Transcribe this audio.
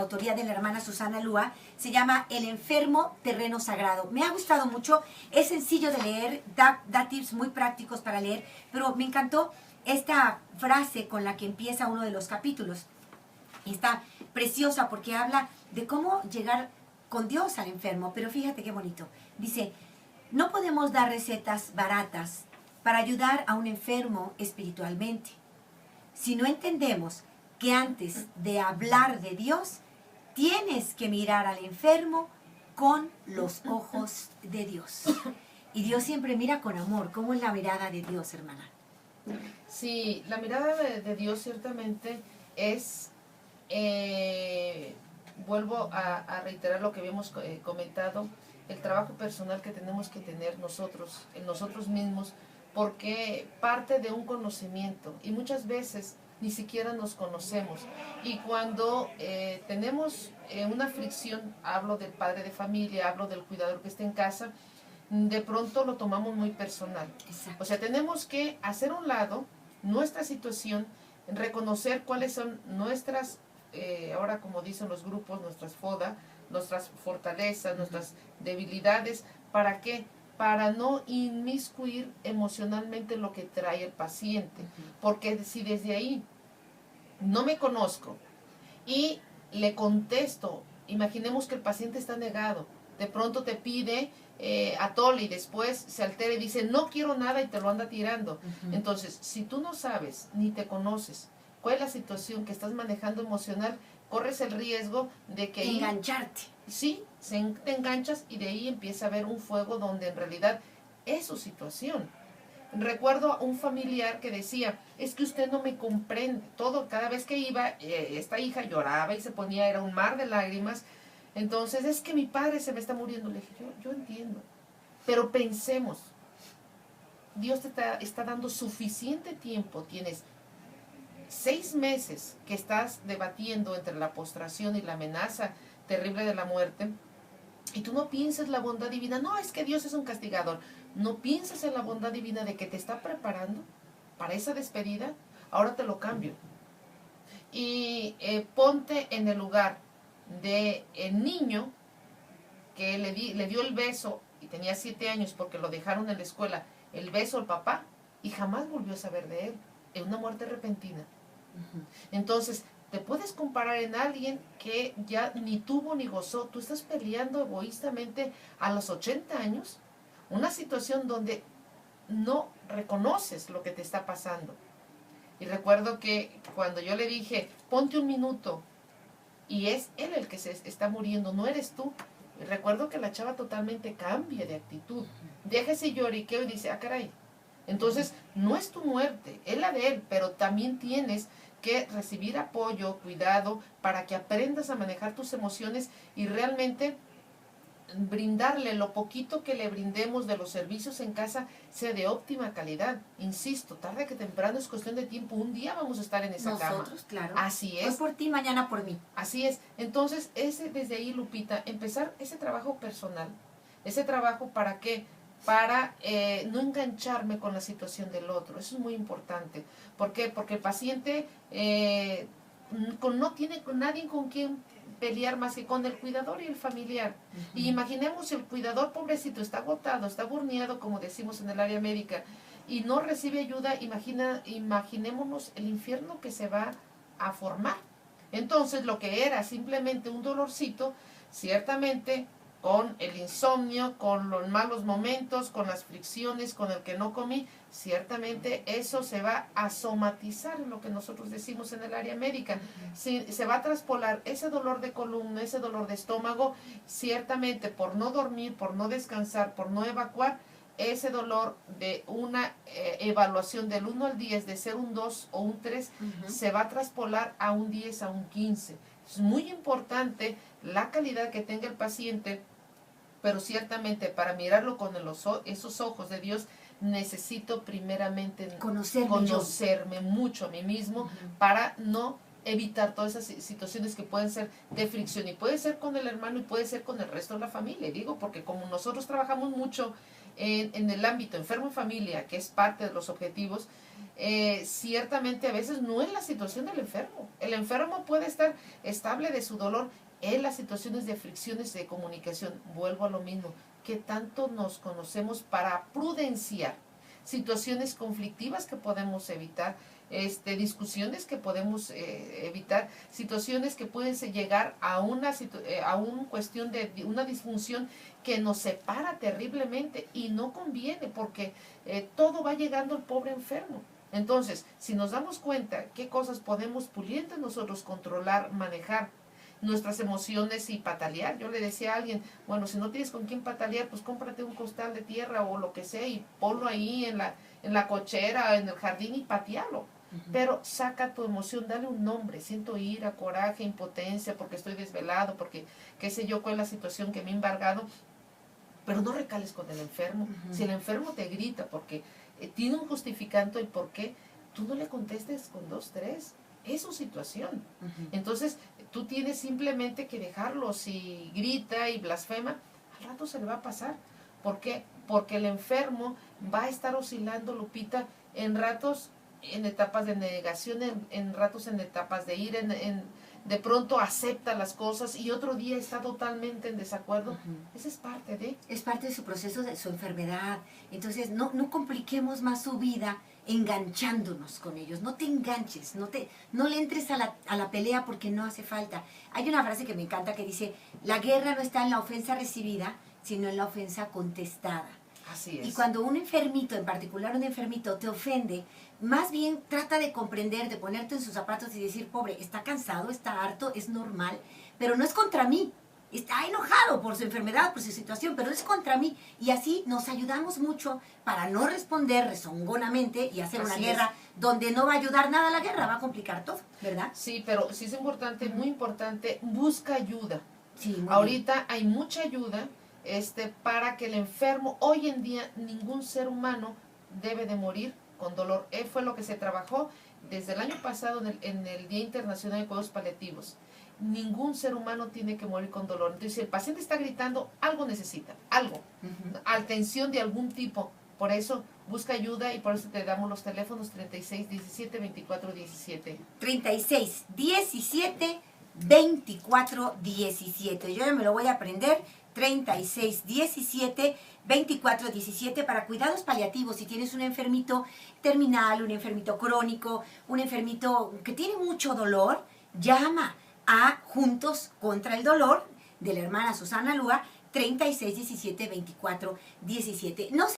autoría de la hermana Susana Lúa, se llama El enfermo terreno sagrado. Me ha gustado mucho, es sencillo de leer, da tips muy prácticos para leer, pero me encantó esta frase con la que empieza uno de los capítulos. Y está preciosa porque habla de cómo llegar con Dios al enfermo, pero fíjate qué bonito. Dice, no podemos dar recetas baratas para ayudar a un enfermo espiritualmente. Si no entendemos que antes de hablar de Dios, tienes que mirar al enfermo con los ojos de Dios. Y Dios siempre mira con amor. ¿Cómo es la mirada de Dios, hermana? Sí, la mirada de Dios ciertamente es, vuelvo a reiterar lo que habíamos comentado, el trabajo personal que tenemos que tener nosotros, en nosotros mismos, porque parte de un conocimiento y muchas veces ni siquiera nos conocemos. Y cuando tenemos una fricción, hablo del padre de familia, hablo del cuidador que está en casa, de pronto lo tomamos muy personal. Exacto. O sea, tenemos que hacer a un lado nuestra situación, reconocer cuáles son nuestras, ahora como dicen los grupos, nuestras FODA, nuestras fortalezas, nuestras debilidades. ¿Para qué? Para no inmiscuir emocionalmente lo que trae el paciente. Porque si desde ahí no me conozco y le contesto, imaginemos que el paciente está negado, de pronto te pide atole y después se altera y dice no quiero nada y te lo anda tirando. Entonces, si tú no sabes ni te conoces cuál es la situación que estás manejando emocional, corres el riesgo de que engancharte. Sí, te enganchas y de ahí empieza a haber un fuego donde en realidad es su situación. Recuerdo a un familiar que decía, es que usted no me comprende. Cada vez que iba, esta hija lloraba y se ponía, era un mar de lágrimas. Entonces, es que mi padre se me está muriendo. Le dije, yo entiendo. Pero pensemos, Dios te está dando suficiente tiempo. Tienes 6 meses que estás debatiendo entre la postración y la amenaza terrible de la muerte. Y tú no piensas la bondad divina. No, es que Dios es un castigador. No piensas en la bondad divina de que te está preparando para esa despedida. Ahora te lo cambio. Y ponte en el lugar del niño que le dio el beso y tenía 7 años porque lo dejaron en la escuela, el beso al papá, y jamás volvió a saber de él, en una muerte repentina. Entonces, te puedes comparar en alguien que ya ni tuvo ni gozó. Tú estás peleando egoístamente a los 80 años, una situación donde no reconoces lo que te está pasando. Y recuerdo que cuando yo le dije, ponte un minuto, y es él el que se está muriendo, no eres tú. Y recuerdo que la chava totalmente cambia de actitud. Deja ese lloriqueo y dice, ah, caray. Entonces, no es tu muerte, es la de él, pero también tienes que recibir apoyo, cuidado, para que aprendas a manejar tus emociones y realmente brindarle lo poquito que le brindemos de los servicios en casa sea de óptima calidad. Insisto, tarde que temprano es cuestión de tiempo. Un día vamos a estar en esa cama. Nosotros, claro. Así es. Hoy por ti, mañana por mí. Así es. Entonces, desde ahí, Lupita, empezar ese trabajo personal. Ese trabajo, ¿para qué? Para no engancharme con la situación del otro. Eso es muy importante. ¿Por qué? Porque el paciente no tiene nadie con quien pelear más que con el cuidador y el familiar. Y imaginemos el cuidador, pobrecito, está agotado, está burneado, como decimos en el área médica, y no recibe ayuda. Imaginémonos el infierno que se va a formar. Entonces, lo que era simplemente un dolorcito, ciertamente con el insomnio, con los malos momentos, con las fricciones, con el que no comí, ciertamente eso se va a somatizar, lo que nosotros decimos en el área médica. Se va a traspolar ese dolor de columna, ese dolor de estómago, ciertamente por no dormir, por no descansar, por no evacuar, ese dolor de una evaluación del 1 al 10, de ser un 2 o un 3, se va a traspolar a un 10, a un 15. Es muy importante la calidad que tenga el paciente, pero ciertamente para mirarlo con esos ojos de Dios, necesito primeramente conocerme mucho a mí mismo para no evitar todas esas situaciones que pueden ser de fricción, y puede ser con el hermano y puede ser con el resto de la familia. Digo, porque como nosotros trabajamos mucho en el ámbito enfermo y familia, que es parte de los objetivos, ciertamente a veces no es la situación del enfermo. El enfermo puede estar estable de su dolor, es las situaciones de fricciones de comunicación. Vuelvo a lo mismo, que tanto nos conocemos para prudenciar situaciones conflictivas que podemos evitar, discusiones que podemos evitar, situaciones que pueden llegar a una cuestión de una disfunción que nos separa terriblemente y no conviene porque todo va llegando al pobre enfermo. Entonces, si nos damos cuenta qué cosas podemos puliendo nosotros, controlar, manejar nuestras emociones y patalear. Yo le decía a alguien, bueno, si no tienes con quién patalear, pues cómprate un costal de tierra o lo que sea y ponlo ahí en la cochera, en el jardín y patealo. Pero saca tu emoción, dale un nombre. Siento ira, coraje, impotencia, porque estoy desvelado, porque qué sé yo cuál es la situación que me ha embargado. Pero no recales con el enfermo. Si el enfermo te grita porque tiene un justificante el por qué, tú no le contestes con 2, 3. Es su situación. Entonces, tú tienes simplemente que dejarlo. Si grita y blasfema, al rato se le va a pasar. ¿Por qué? Porque el enfermo va a estar oscilando, Lupita, en ratos en etapas de negación, en ratos en etapas de ira, de pronto acepta las cosas y otro día está totalmente en desacuerdo. Esa es parte de... Es parte de su proceso, de su enfermedad. Entonces, no compliquemos más su vida enganchándonos con ellos. No te enganches, no le entres a la pelea porque no hace falta. Hay una frase que me encanta que dice, la guerra no está en la ofensa recibida, sino en la ofensa contestada. Así es. Y cuando un enfermito, en particular un enfermito, te ofende, más bien trata de comprender, de ponerte en sus zapatos y decir, pobre, está cansado, está harto, es normal, pero no es contra mí. Está enojado por su enfermedad, por su situación, pero es contra mí. Y así nos ayudamos mucho para no responder rezongonamente y hacer una guerra donde no va a ayudar nada a la guerra, va a complicar todo, ¿verdad? Sí, pero sí es importante, muy importante, busca ayuda. Sí, ahorita hay mucha ayuda para que el enfermo, hoy en día ningún ser humano debe de morir con dolor. Fue lo que se trabajó desde el año pasado en el Día Internacional de Cuidados Paliativos. Ningún ser humano tiene que morir con dolor. Entonces, si el paciente está gritando, algo necesita, algo, atención de algún tipo. Por eso busca ayuda y por eso te damos los teléfonos 36 17 24 17. 36 17 24 17. Yo ya me lo voy a aprender. 36 17 24 17 para cuidados paliativos. Si tienes un enfermito terminal, un enfermito crónico, un enfermito que tiene mucho dolor, llama a Juntos contra el Dolor de la hermana Susana Lúa, 36 17 24 17. No